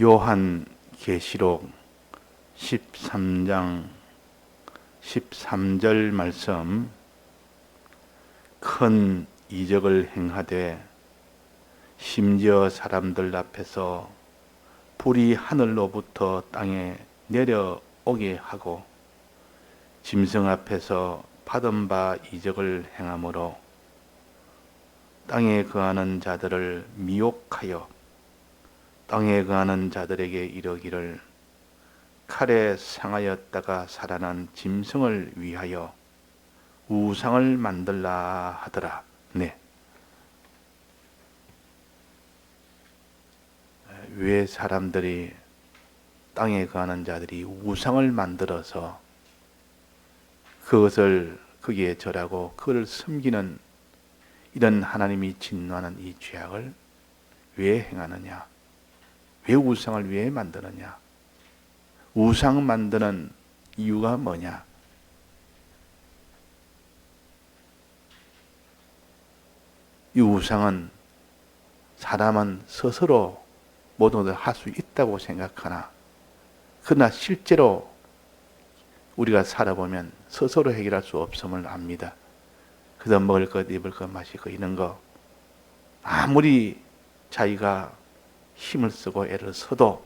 요한계시록 13장 13절 말씀, 큰 이적을 행하되 심지어 사람들 앞에서 불이 하늘로부터 땅에 내려오게 하고 짐승 앞에서 받은 바 이적을 행함으로 땅에 거하는 자들을 미혹하여 땅에 거하는 자들에게 이르기를 칼에 상하였다가 살아난 짐승을 위하여 우상을 만들라 하더라. 네. 왜 사람들이, 땅에 거하는 자들이 우상을 만들어서 그것을 거기에 절하고 그를 섬기는 이런 하나님이 진노하는 이 죄악을 왜 행하느냐? 왜 우상을 왜 만드느냐? 우상 만드는 이유가 뭐냐? 이 우상은 사람은 스스로 모든 것을 할 수 있다고 생각하나, 그러나 실제로 우리가 살아보면 스스로 해결할 수 없음을 압니다. 그래서 먹을 것, 입을 것, 마실 것 이런 거 아무리 자기가 힘을 쓰고 애를 써도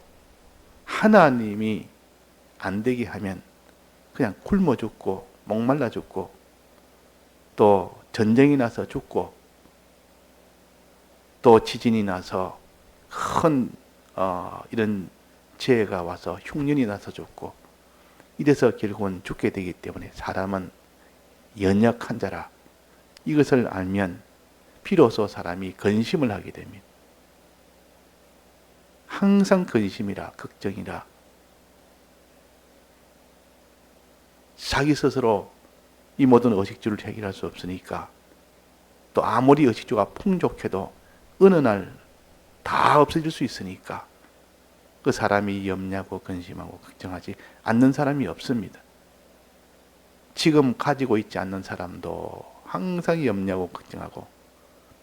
하나님이 안 되게 하면 그냥 굶어 죽고 목말라 죽고 또 전쟁이 나서 죽고 또 지진이 나서 큰 이런 재해가 와서 흉년이 나서 죽고 이래서 결국은 죽게 되기 때문에 사람은 연약한 자라. 이것을 알면 비로소 사람이 근심을 하게 됩니다. 항상 근심이라 걱정이라 자기 스스로 이 모든 의식주를 해결할 수 없으니까 또 아무리 의식주가 풍족해도 어느 날 다 없어질 수 있으니까 그 사람이 염려하고 근심하고 걱정하지 않는 사람이 없습니다. 지금 가지고 있지 않는 사람도 항상 염려하고 걱정하고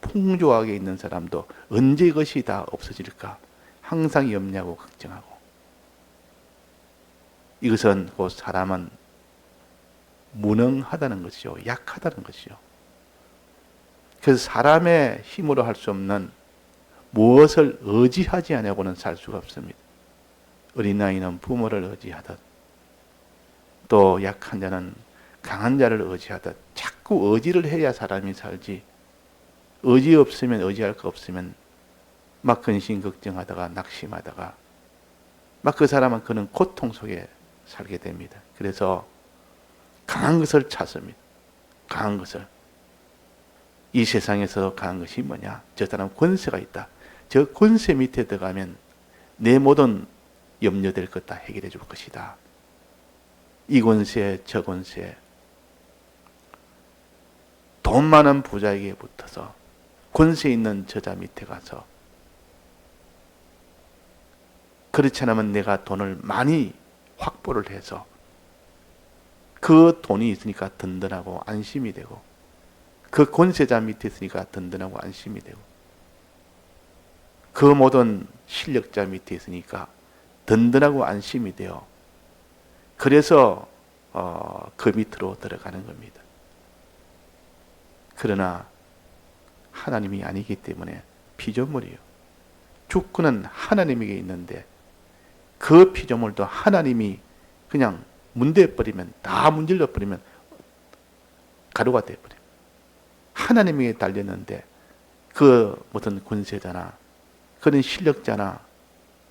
풍족하게 있는 사람도 언제 이것이 다 없어질까 항상 염려하고 걱정하고 이것은 곧 사람은 무능하다는 것이죠. 약하다는 것이죠. 그래서 사람의 힘으로 할 수 없는 무엇을 의지하지 않고는 살 수가 없습니다. 어린아이는 부모를 의지하듯 또 약한 자는 강한 자를 의지하듯 자꾸 의지를 해야 사람이 살지 의지 없으면 의지할 거 없으면 막 근심 걱정하다가 낙심하다가 막 그 사람은 그는 고통 속에 살게 됩니다. 그래서 강한 것을 찾습니다. 강한 것을. 이 세상에서 강한 것이 뭐냐? 저 사람 권세가 있다. 저 권세 밑에 들어가면 내 모든 염려될 것 다 해결해 줄 것이다. 이 권세, 저 권세. 돈 많은 부자에게 붙어서 권세 있는 저자 밑에 가서 그렇지 않으면 내가 돈을 많이 확보를 해서 그 돈이 있으니까 든든하고 안심이 되고 그 권세자 밑에 있으니까 든든하고 안심이 되고 그 모든 실력자 밑에 있으니까 든든하고 안심이 되어 그래서 그 밑으로 들어가는 겁니다. 그러나 하나님이 아니기 때문에 피조물이에요. 주권은 하나님에게 있는데 그 피조물도 하나님이 그냥 문대버리면 다 문질러버리면 가루가 되어버려요. 하나님에게 달렸는데 그 무슨 권세자나 그런 실력자나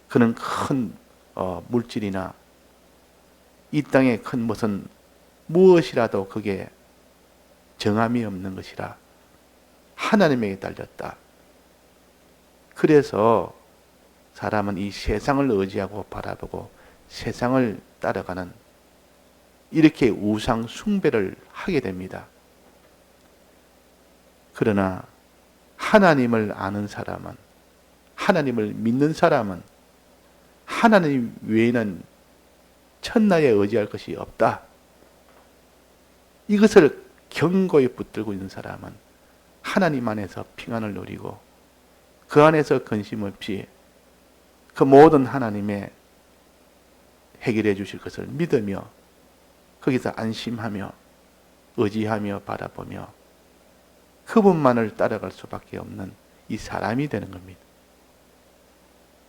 그런 큰 물질이나 이 땅에 큰 무슨 무엇이라도 그게 정함이 없는 것이라 하나님에게 달렸다. 그래서 사람은 이 세상을 의지하고 바라보고 세상을 따라가는 이렇게 우상 숭배를 하게 됩니다. 그러나 하나님을 아는 사람은 하나님을 믿는 사람은 하나님 외에는 천하에 의지할 것이 없다. 이것을 견고히 붙들고 있는 사람은 하나님 안에서 평안을 누리고 그 안에서 근심 없이 그 모든 하나님의 해결해 주실 것을 믿으며 거기서 안심하며 의지하며 바라보며 그분만을 따라갈 수밖에 없는 이 사람이 되는 겁니다.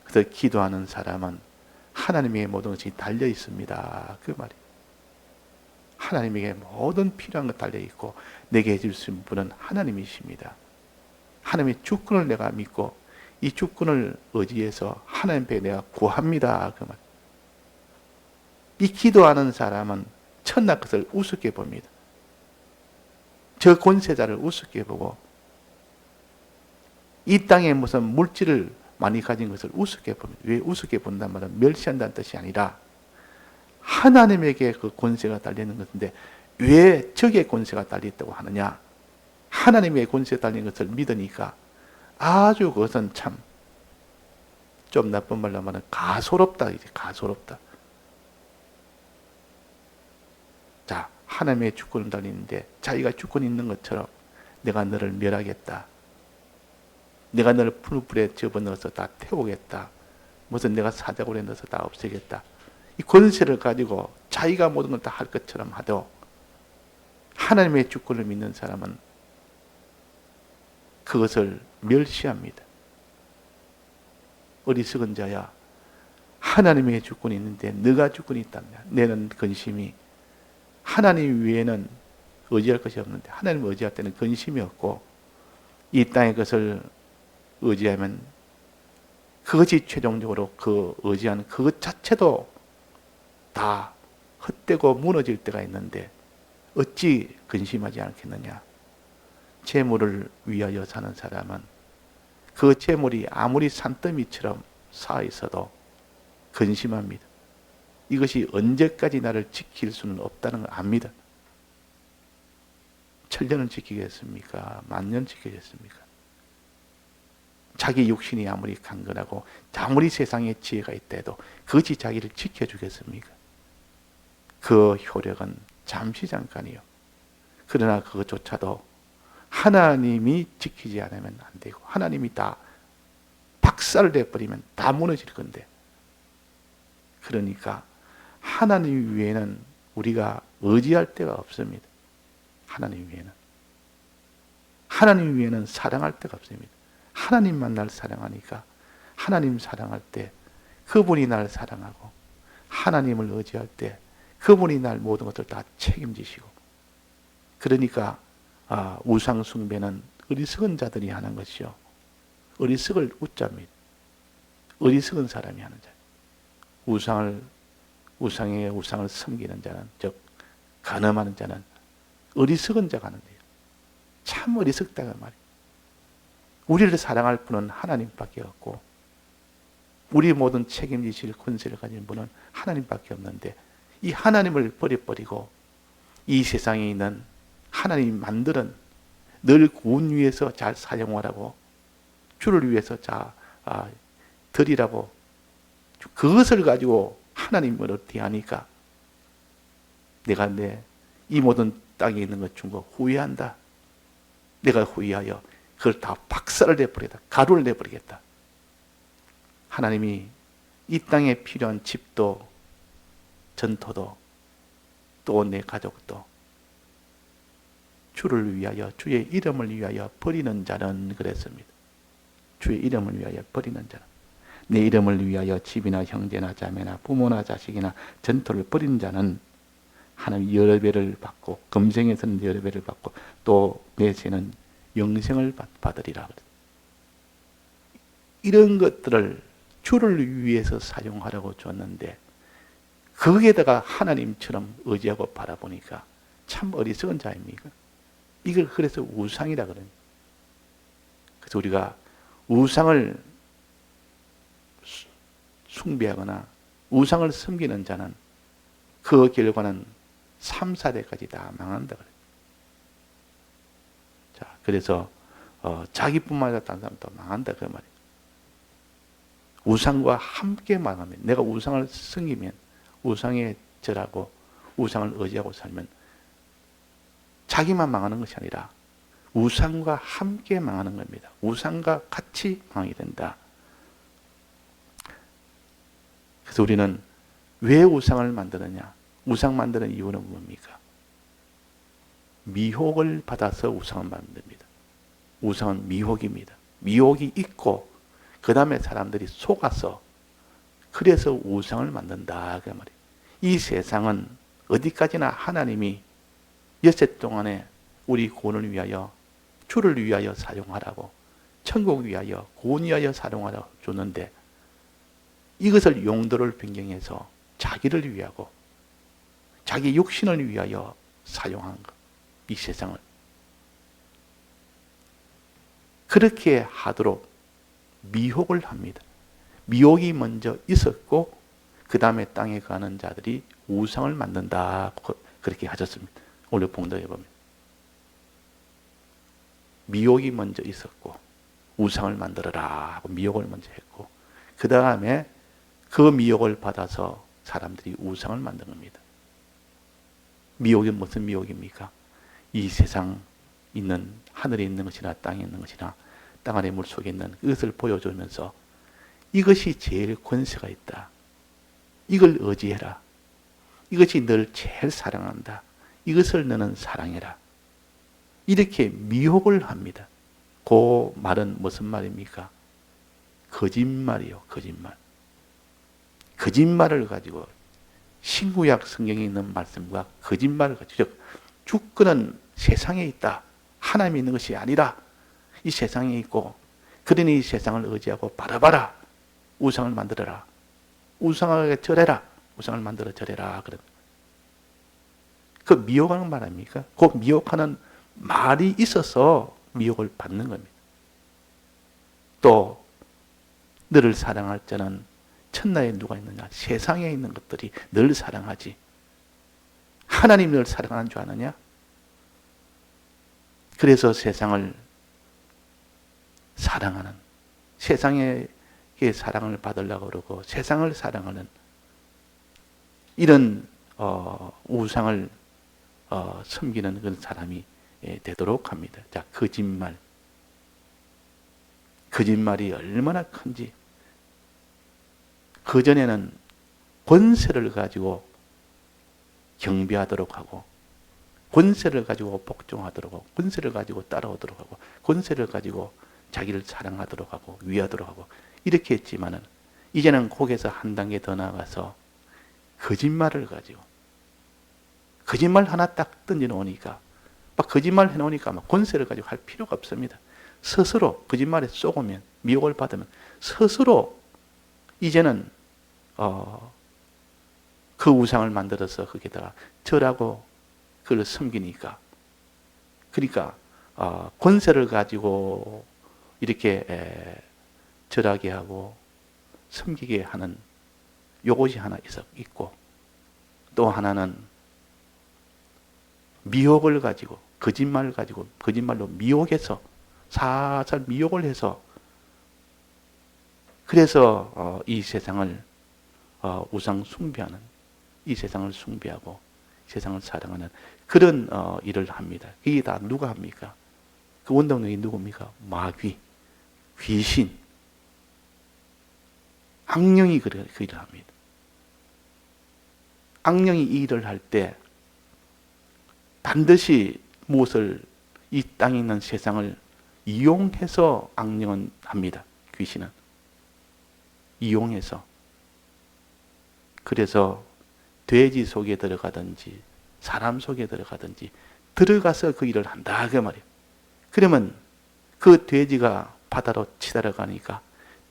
그래서 기도하는 사람은 하나님의 모든 것이 달려 있습니다. 그 말이. 하나님에게 모든 필요한 것 달려 있고 내게 해줄 수 있는 분은 하나님이십니다. 하나님의 주권을 내가 믿고 이 주권을 의지해서 하나님 앞에 내가 구합니다. 그 말. 이 기도하는 사람은 천나 것을 우습게 봅니다. 저 권세자를 우습게 보고 이 땅에 무슨 물질을 많이 가진 것을 우습게 봅니다. 왜 우습게 본단 말은 멸시한다는 뜻이 아니라 하나님에게 그 권세가 달리는 것인데 왜 적의 권세가 달려있다고 하느냐? 하나님의 권세가 달리는 것을 믿으니까 아주 그것은 참 좀 나쁜 말로 하면 가소롭다. 이제 가소롭다. 자, 하나님의 주권을 달리는데 자기가 주권이 있는 것처럼 내가 너를 멸하겠다. 내가 너를 풀불에 집어넣어서 다 태우겠다. 무슨 내가 사자굴에 넣어서 다 없애겠다. 이 권세를 가지고 자기가 모든 걸 다 할 것처럼 하도 하나님의 주권을 믿는 사람은 그것을 멸시합니다. 어리석은 자야, 하나님의 주권이 있는데 너가 주권이 있다냐? 내는 근심이 하나님 외에는 의지할 것이 없는데 하나님을 의지할 때는 근심이 없고 이 땅의 것을 의지하면 그것이 최종적으로 그 의지하는 그것 자체도 다 헛되고 무너질 때가 있는데 어찌 근심하지 않겠느냐? 재물을 위하여 사는 사람은 그 재물이 아무리 산더미처럼 쌓여 있어도 근심합니다. 이것이 언제까지 나를 지킬 수는 없다는 걸 압니다. 1000년을 지키겠습니까? 10,000년 지키겠습니까? 자기 육신이 아무리 강건하고 아무리 세상에 지혜가 있다 해도 그것이 자기를 지켜주겠습니까? 그 효력은 잠시 잠깐이요. 그러나 그것조차도 하나님이 지키지 않으면 안 되고 하나님이 다 박살을 내버리면 다 무너질 건데 그러니까 하나님 위에는 우리가 의지할 데가 없습니다. 하나님 위에는. 하나님 위에는 사랑할 데가 없습니다. 하나님만 날 사랑하니까 하나님 사랑할 때 그분이 날 사랑하고 하나님을 의지할 때 그분이 날 모든 것을 다 책임지시고 그러니까 우상 숭배는 어리석은 자들이 하는 것이요. 어리석을 웃자입니다. 어리석은 사람이 하는 자. 우상을 섬기는 자는 즉 간음하는 자는 어리석은 자가 하는데요. 참 어리석다가 말이에요. 우리를 사랑할 분은 하나님밖에 없고 우리 모든 책임지실 권세를 가진 분은 하나님밖에 없는데 이 하나님을 버려버리고 이 세상에 있는 하나님이 만드는 늘 구원 위해서 잘 사용하라고 주를 위해서 드리라고 그것을 가지고 하나님을 어떻게 하니까 내가 이 모든 땅에 있는 것 준 거 후회한다. 내가 후회하여 그걸 다 박살을 내버리겠다. 가루를 내버리겠다. 하나님이 이 땅에 필요한 집도 전토도 또 내 가족도 주를 위하여 주의 이름을 위하여 버리는 자는 그랬습니다. 주의 이름을 위하여 버리는 자는 내 이름을 위하여 집이나 형제나 자매나 부모나 자식이나 전토를 버리는 자는 하나님 여러 배를 받고 금생에서는 여러 배를 받고 또 내세는 영생을 받으리라. 이런 것들을 주를 위해서 사용하라고 줬는데 거기에다가 하나님처럼 의지하고 바라보니까 참 어리석은 자입니까? 이걸 그래서 우상이라 그래요. 그래서 우리가 우상을 숭배하거나 우상을 섬기는 자는 그 결과는 3, 4대까지 다 망한다 그래요. 자, 그래서 자기뿐만 아니라 다른 사람도 망한다 그 말이에요. 우상과 함께 망하면 내가 우상을 섬기면 우상에 절하고 우상을 의지하고 살면 자기만 망하는 것이 아니라 우상과 함께 망하는 겁니다. 우상과 같이 망하게 된다. 그래서 우리는 왜 우상을 만드느냐? 우상 만드는 이유는 뭡니까? 미혹을 받아서 우상을 만듭니다. 우상은 미혹입니다. 미혹이 있고 그 다음에 사람들이 속아서 그래서 우상을 만든다 그 말이에요. 이 세상은 어디까지나 하나님이 여세 동안에 우리 구원을 위하여 주를 위하여 사용하라고 천국 위하여 구원 위하여 사용하라고 줬는데 이것을 용도를 변경해서 자기를 위하고 자기 육신을 위하여 사용한 것. 이 세상을 그렇게 하도록 미혹을 합니다. 미혹이 먼저 있었고 그 다음에 땅에 가는 자들이 우상을 만든다 그렇게 하셨습니다. 오늘 본문에 보면 미혹이 먼저 있었고 우상을 만들어라 하고 미혹을 먼저 했고 그 다음에 그 미혹을 받아서 사람들이 우상을 만든 겁니다. 미혹이 무슨 미혹입니까? 이 세상 있는 하늘에 있는 것이나 땅에 있는 것이나 땅 아래 물속에 있는 그것을 보여주면서 이것이 제일 권세가 있다. 이걸 의지해라. 이것이 널 제일 사랑한다. 이것을 너는 사랑해라. 이렇게 미혹을 합니다. 그 말은 무슨 말입니까? 거짓말이요. 거짓말. 거짓말을 가지고 신구약 성경에 있는 말씀과 거짓말을 가지고 즉 주권은 세상에 있다. 하나님이 있는 것이 아니라 이 세상에 있고 그러니 이 세상을 의지하고 바라봐라. 우상을 만들어라. 우상하게 절해라. 우상을 만들어 절해라. 그 미혹하는 말 아닙니까? 그 미혹하는 말이 있어서 미혹을 받는 겁니다. 또 너를 사랑할 자는 천하에 누가 있느냐? 세상에 있는 것들이 널 사랑하지. 하나님 널 사랑하는 줄 아느냐? 그래서 세상을 사랑하는 세상에 사랑을 받으려고 그러고 세상을 사랑하는 이런 우상을 섬기는 그런 사람이 되도록 합니다. 자, 거짓말. 거짓말이 얼마나 큰지. 그전에는 권세를 가지고 경배하도록 하고 권세를 가지고 복종하도록 하고 권세를 가지고 따라오도록 하고 권세를 가지고 자기를 사랑하도록 하고 위하도록 하고 이렇게 했지만은 이제는 거기에서 한 단계 더 나아가서 거짓말을 가지고 거짓말 하나 딱 던져놓으니까 막 거짓말 해놓으니까 막 권세를 가지고 할 필요가 없습니다. 스스로 거짓말에 쏘으면 미혹을 받으면 스스로 이제는 그 우상을 만들어서 거기다가 절하고 그걸 섬기니까 그러니까 권세를 가지고 이렇게 절하게 하고 섬기게 하는 요것이 하나 있고 또 하나는 미혹을 가지고 거짓말을 가지고 거짓말로 미혹해서 살살 미혹을 해서 그래서 이 세상을 우상 숭배하는 이 세상을 숭배하고 세상을 사랑하는 그런 일을 합니다. 이게 다 누가 합니까? 그 원동력이 누굽니까? 마귀, 귀신, 악령이 그 일을 합니다. 악령이 이 일을 할 때 반드시 무엇을 이 땅에 있는 세상을 이용해서 악령은 합니다. 귀신은 이용해서 그래서 돼지 속에 들어가든지 사람 속에 들어가든지 들어가서 그 일을 한다 그 말이에요. 그러면 그 돼지가 바다로 치달아 가니까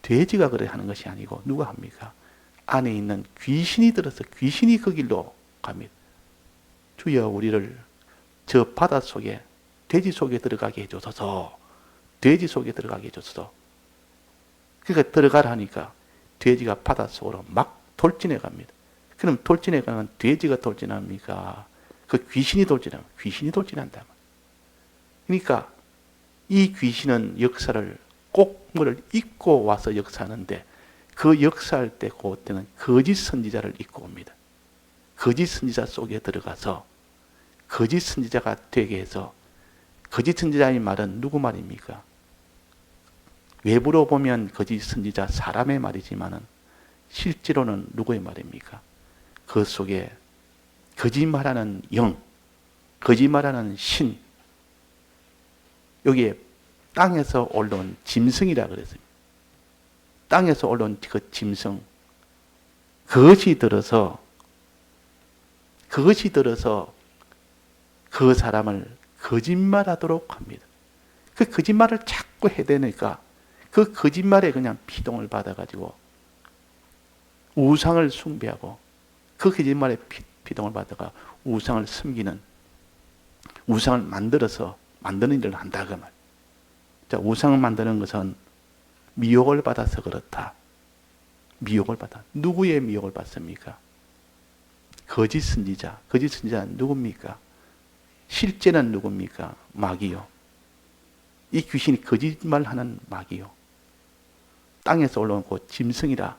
돼지가 그래 하는 것이 아니고 누가 합니까? 안에 있는 귀신이 들어서 귀신이 그 길로 갑니다. 주여 우리를 저 바다 속에 돼지 속에 들어가게 해줘서 돼지 속에 들어가게 해줘서 그러니까 들어가라 하니까 돼지가 바다 속으로 막 돌진해 갑니다. 그럼 돌진해 가는 돼지가 돌진합니까? 그 귀신이 돌진합니다. 귀신이 돌진한다. 그러니까 이 귀신은 역사를 꼭 뭐를 잊고 와서 역사하는데 그 역사할 때 그때는 거짓 선지자를 잊고 옵니다. 거짓 선지자 속에 들어가서 거짓 선지자가 되게 해서 거짓 선지자의 말은 누구 말입니까? 외부로 보면 거짓 선지자 사람의 말이지만은 실제로는 누구의 말입니까? 그 속에 거짓말하는 영, 거짓말하는 신, 여기에 땅에서 올라온 짐승이라 그랬습니다. 땅에서 올라온 그 짐승, 그것이 들어서 그 사람을 거짓말하도록 합니다. 그 거짓말을 자꾸 해대니까 그 거짓말에 그냥 피동을 받아가지고 우상을 숭배하고 그 거짓말에 피동을 받아가 우상을 섬기는, 우상을 만드는 일을 한다 그 말. 자, 우상을 만드는 것은 미혹을 받아서 그렇다. 미혹을 받아. 누구의 미혹을 받습니까? 거짓 선지자. 거짓 선지자는 누굽니까? 실제는 누굽니까? 마귀요. 이 귀신이 거짓말하는 마귀요. 땅에서 올라온 그 짐승이라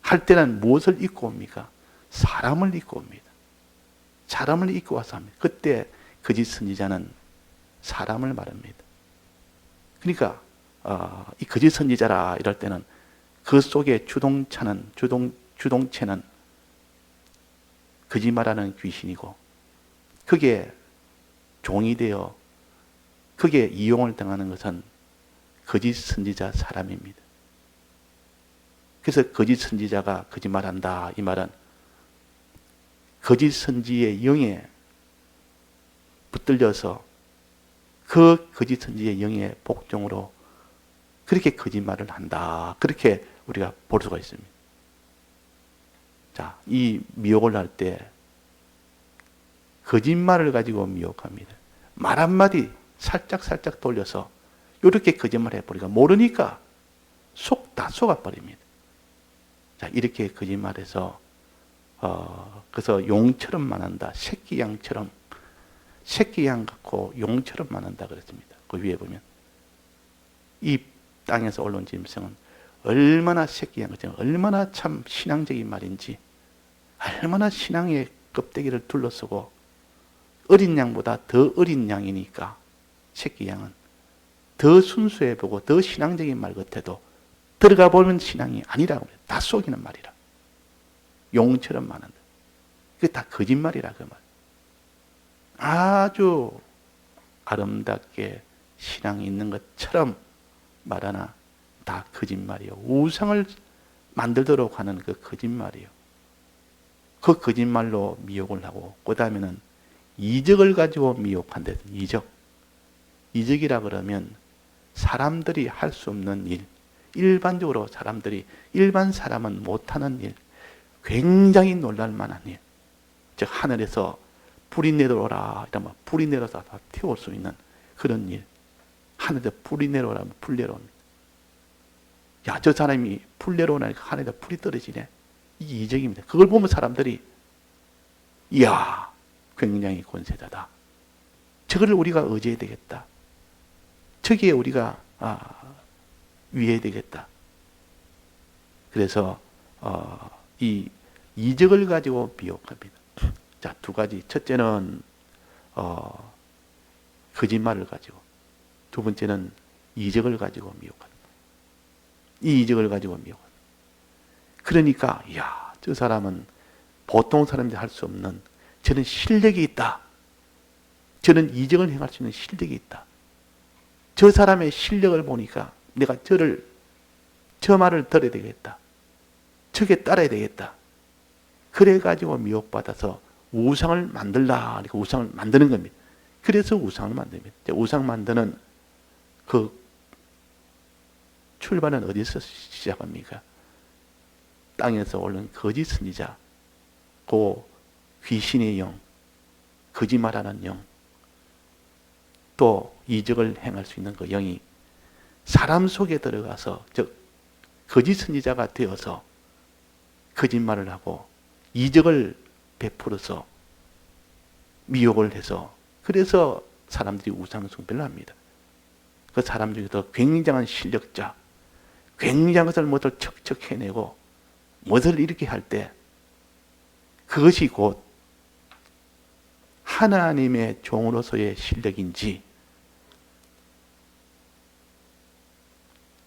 할 때는 무엇을 입고 옵니까? 사람을 입고 옵니다. 사람을 입고 와서 합니다. 그때 거짓 선지자는 사람을 말합니다. 그러니까 이 거짓 선지자라 이럴 때는 그 속에 주동체는 거짓말하는 귀신이고 그게 종이 되어 그게 이용을 당하는 것은 거짓 선지자 사람입니다. 그래서 거짓 선지자가 거짓말한다 이 말은 거짓 선지의 영에 붙들려서 그 거짓 선지의 영의 복종으로 그렇게 거짓말을 한다. 그렇게 우리가 볼 수가 있습니다. 자, 이 미혹을 할 때 거짓말을 가지고 미혹합니다. 말 한마디 살짝 돌려서 이렇게 거짓말 해버리니까 모르니까 다 속아버립니다. 자, 이렇게 거짓말해서 그래서 용처럼 말한다. 새끼 양 같고 용처럼 말한다 그랬습니다. 그 위에 보면 이 땅에서 올라온 짐승은 얼마나 새끼 양 같은 얼마나 참 신앙적인 말인지 얼마나 신앙의 껍데기를 둘러쓰고 어린 양보다 더 어린 양이니까 새끼 양은 더 순수해 보고 더 신앙적인 말 같아도 들어가 보면 신앙이 아니라고 그래요. 다 속이는 말이라. 용처럼 말한다. 그게 다 거짓말이라 그 말. 아주 아름답게 신앙이 있는 것처럼 말하나 다 거짓말이요. 우상을 만들도록 하는 그 거짓말이요. 그 거짓말로 미혹을 하고 그 다음에는 이적을 가지고 미혹한다. 이적이라 그러면 사람들이 할 수 없는 일, 일반적으로 일반 사람은 못하는 일, 굉장히 놀랄만한 일, 즉 하늘에서 불이 내려오라 이러면 불이 내려서 다 태울 수 있는 그런 일, 하늘에 불이 내려오라면 불 내려옵니다. 야, 저 사람이 불 내려오니까 하늘에 불이 떨어지네. 이게 이적입니다. 그걸 보면 사람들이 이야, 굉장히 권세자다. 저거를 우리가 의지해야 되겠다. 저기에 우리가 위해야 되겠다. 그래서 이 이적을 가지고 미혹합니다. 자, 두 가지. 첫째는 거짓말을 가지고, 두 번째는 이적을 가지고 미혹합니다. 이 이적을 가지고 미혹합니다. 그러니까 이야, 저 사람은 보통 사람들이 할 수 없는 저는 실력이 있다. 저는 이적을 행할 수 있는 실력이 있다. 저 사람의 실력을 보니까 내가 저 말을 들어야 되겠다. 저게 따라야 되겠다. 그래가지고 미혹받아서 우상을 만들라. 그러니까 우상을 만드는 겁니다. 그래서 우상을 만듭니다. 우상 만드는 그 출발은 어디서 시작합니까? 땅에서 올른 거짓 선지자, 그 귀신의 영, 거짓말하는 영, 또 이적을 행할 수 있는 그 영이 사람 속에 들어가서 즉 거짓 선지자가 되어서 거짓말을 하고 이적을 베풀어서 미혹을 해서 그래서 사람들이 우상 숭배를 합니다. 그 사람 중에서 굉장한 실력자, 굉장한 것을 뭐를 척척 해내고 무엇을 이렇게 할 때 그것이 곧 하나님의 종으로서의 실력인지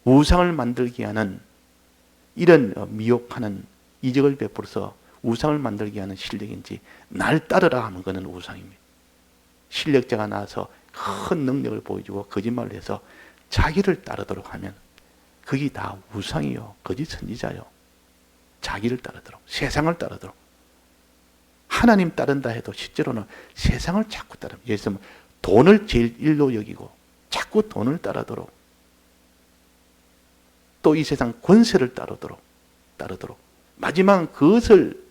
우상을 만들게 하는 이런 미혹하는 이적을 베풀어서 우상을 만들게 하는 실력인지 날 따르라 하는 것은 우상입니다. 실력자가 나와서 큰 능력을 보여주고 거짓말을 해서 자기를 따르도록 하면 그게 다 우상이요, 거짓 선지자요. 자기를 따르도록, 세상을 따르도록. 하나님 따른다 해도 실제로는 세상을 자꾸 따릅니다. 예를 들면 돈을 제일 일로 여기고 자꾸 돈을 따르도록, 또 이 세상 권세를 따르도록 마지막 그것을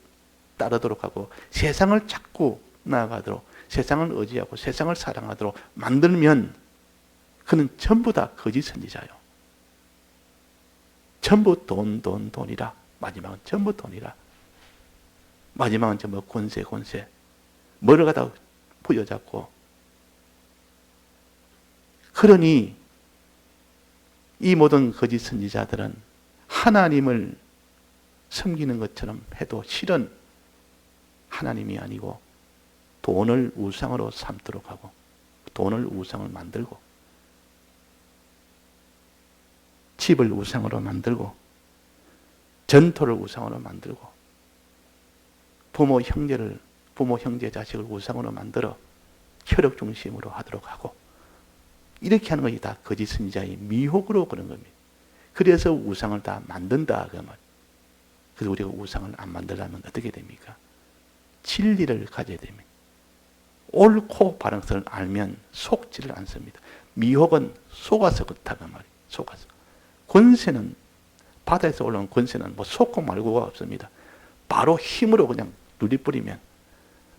따르도록 하고 세상을 자꾸 나아가도록, 세상을 의지하고 세상을 사랑하도록 만들면 그는 전부 다 거짓 선지자요. 전부 돈이라. 마지막은 전부 돈이라. 마지막은 전부 권세. 뭐를 갖다 부여잡고. 그러니 이 모든 거짓 선지자들은 하나님을 섬기는 것처럼 해도 실은 하나님이 아니고 돈을 우상으로 삼도록 하고 돈을 우상을 만들고 집을 우상으로 만들고 전토를 우상으로 만들고 부모 형제 자식을 우상으로 만들어 혈육 중심으로 하도록 하고 이렇게 하는 것이 다 거짓 선지자의 미혹으로 그런 겁니다. 그래서 우상을 다 만든다 그 말. 그래서 우리가 우상을 안 만들려면 어떻게 됩니까? 진리를 가져야 됩니다. 옳고 바른 것을 알면 속지를 않습니다. 미혹은 속아서 그렇다 그 말이에요. 속아서. 권세는 바다에서 올라온 권세는 뭐 속고 말고가 없습니다. 바로 힘으로 그냥 누리뿌리면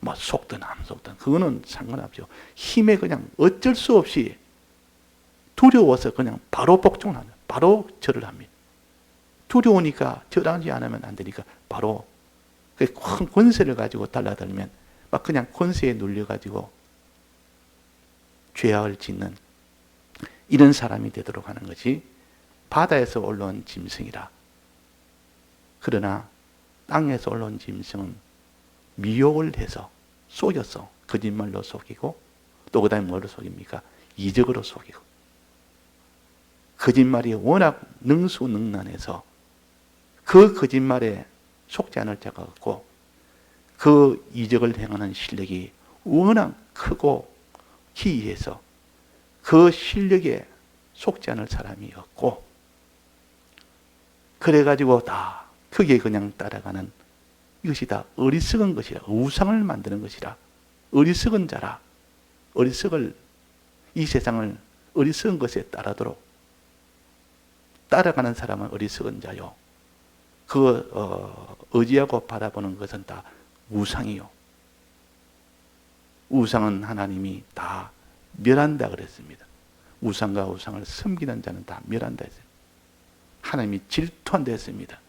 뭐 속든 안 속든 그거는 상관없죠. 힘에 그냥 어쩔 수 없이 두려워서 그냥 바로 복종을 합니다. 바로 절을 합니다. 두려우니까 절하지 않으면 안 되니까 바로 큰 권세를 가지고 달라들면 막 그냥 권세에 눌려가지고 죄악을 짓는 이런 사람이 되도록 하는 것이 바다에서 올라온 짐승이라. 그러나 땅에서 올라온 짐승은 미혹을 해서 속여서 거짓말로 속이고 또 그 다음에 뭐로 속입니까? 이적으로 속이고 거짓말이 워낙 능수능란해서 그 거짓말에 속지 않을 자가 없고 그 이적을 행하는 실력이 워낙 크고 기이해서 그 실력에 속지 않을 사람이 없고 그래가지고 다 그게 그냥 따라가는 이것이 다 어리석은 것이라 우상을 만드는 것이라 어리석은 자라 이 세상을 어리석은 것에 따르도록 따라가는 사람은 어리석은 자요. 의지하고 바라보는 것은 다 우상이요. 우상은 하나님이 다 멸한다 그랬습니다. 우상과 우상을 섬기는 자는 다 멸한다 했습니다. 하나님이 질투한다 했습니다.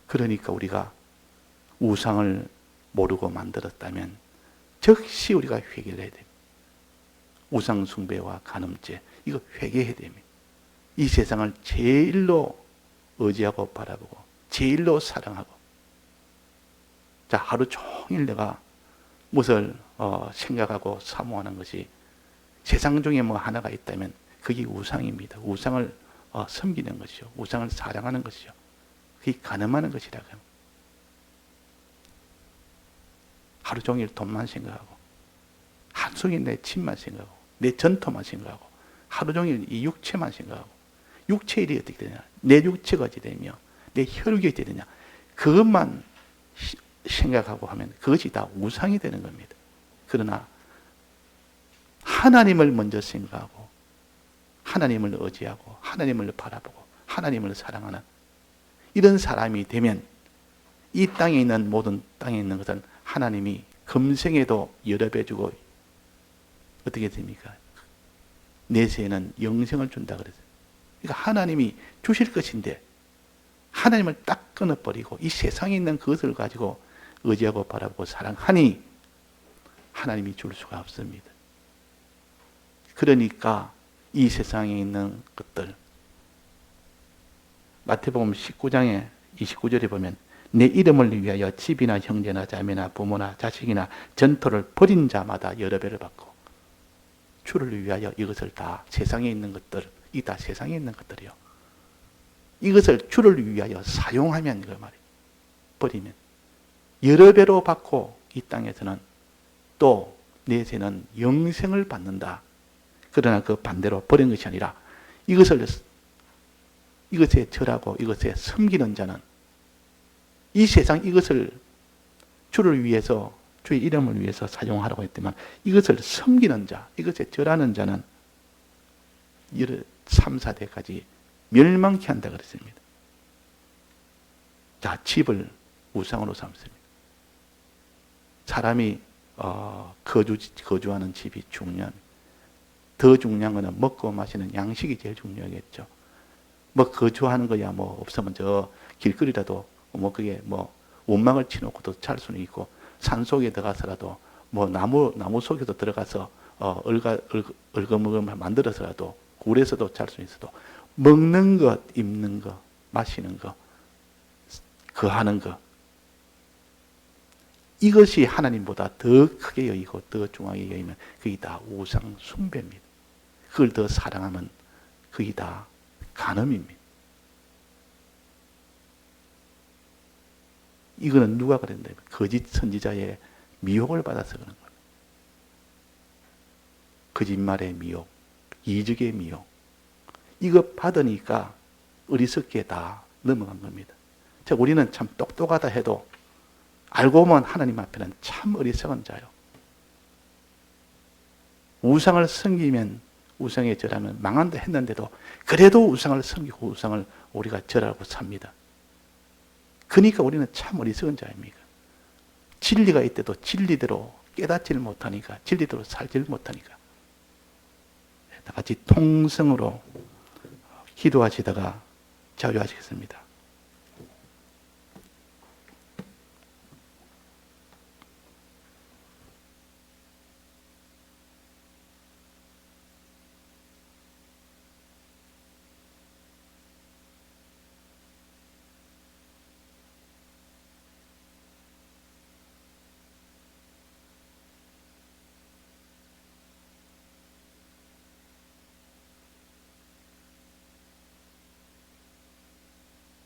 그러니까 우리가 우상을 모르고 만들었다면 즉시 우리가 회개를 해야 됩니다. 우상 숭배와 간음죄 이거 회개해야 됩니다. 이 세상을 제일로 의지하고 바라보고 제일로 사랑하고 자 하루 종일 내가 무엇을 생각하고 사모하는 것이 세상 중에 뭐 하나가 있다면 그게 우상입니다. 우상을 섬기는 것이죠. 우상을 사랑하는 것이죠. 그게 간음하는 것이라고 합니다. 하루 종일 돈만 생각하고 하루 종일 내 집만 생각하고 내 전토만 생각하고 하루 종일 이 육체만 생각하고 육체 일이 어떻게 되냐 내 육체가 어떻게 되며 내 혈육이 어떻게 되냐 그것만 생각하고 하면 그것이 다 우상이 되는 겁니다. 그러나 하나님을 먼저 생각하고 하나님을 의지하고 하나님을 바라보고 하나님을 사랑하는 이런 사람이 되면 이 땅에 있는 모든 땅에 있는 것은 하나님이 금생에도 여러 배 주고 어떻게 됩니까? 내세에는 영생을 준다 그랬어요. 그러니까 하나님이 주실 것인데 하나님을 딱 끊어버리고 이 세상에 있는 그것을 가지고 의지하고 바라보고 사랑하니 하나님이 줄 수가 없습니다. 그러니까 이 세상에 있는 것들 마태복음 19장에 29절에 보면 내 이름을 위하여 집이나 형제나 자매나 부모나 자식이나 전토를 벌인 자마다 여러 배를 받고 주를 위하여 이것을 다 세상에 있는 것들 이 다 세상에 있는 것들이요. 이것을 주를 위하여 사용하면 그 말이에요. 버리면 여러 배로 받고 이 땅에서는 또 내세는 영생을 받는다. 그러나 그 반대로 버린 것이 아니라 이것에 절하고 이것에 섬기는 자는 이 세상 이것을 주를 위해서 주의 이름을 위해서 사용하라고 했지만 이것을 섬기는 자, 이것에 절하는 자는 3, 4대까지 멸망케 한다 그랬습니다. 자, 집을 우상으로 삼습니다. 사람이 거주하는 집이 중요합니다. 더 중요한 것은 먹고 마시는 양식이 제일 중요하겠죠. 뭐 거주하는 거야 뭐 없으면 저 길거리라도 뭐 그게 뭐 원망을 치놓고도 잘 수는 있고 산 속에 들어가서라도 뭐 나무 속에도 들어가서 얼거먹음 만들어서라도 굴에서도 잘 수 있어도 먹는 것, 입는 것, 마시는 것, 거하는 것 이것이 하나님보다 더 크게 여기고 더 중하게 여기면 그게 다 우상 숭배입니다. 그걸 더 사랑하면 그게 다 간음입니다. 이거는 누가 그랬는데 거짓 선지자의 미혹을 받아서 그런 겁니다. 거짓말의 미혹, 이적의 미혹 이거 받으니까 어리석게 다 넘어간 겁니다. 자, 우리는 참 똑똑하다 해도 알고 보면 하나님 앞에는 참 어리석은 자요. 우상을 섬기면 우상에 절하면 망한다 했는데도 그래도 우상을 섬기고 우상을 우리가 절하고 삽니다. 그러니까 우리는 참 어리석은 자입니다. 진리가 있대도 진리대로 깨닫지를 못하니까 진리대로 살지를 못하니까 다 같이 통성으로 기도하시다가 자유하시겠습니다.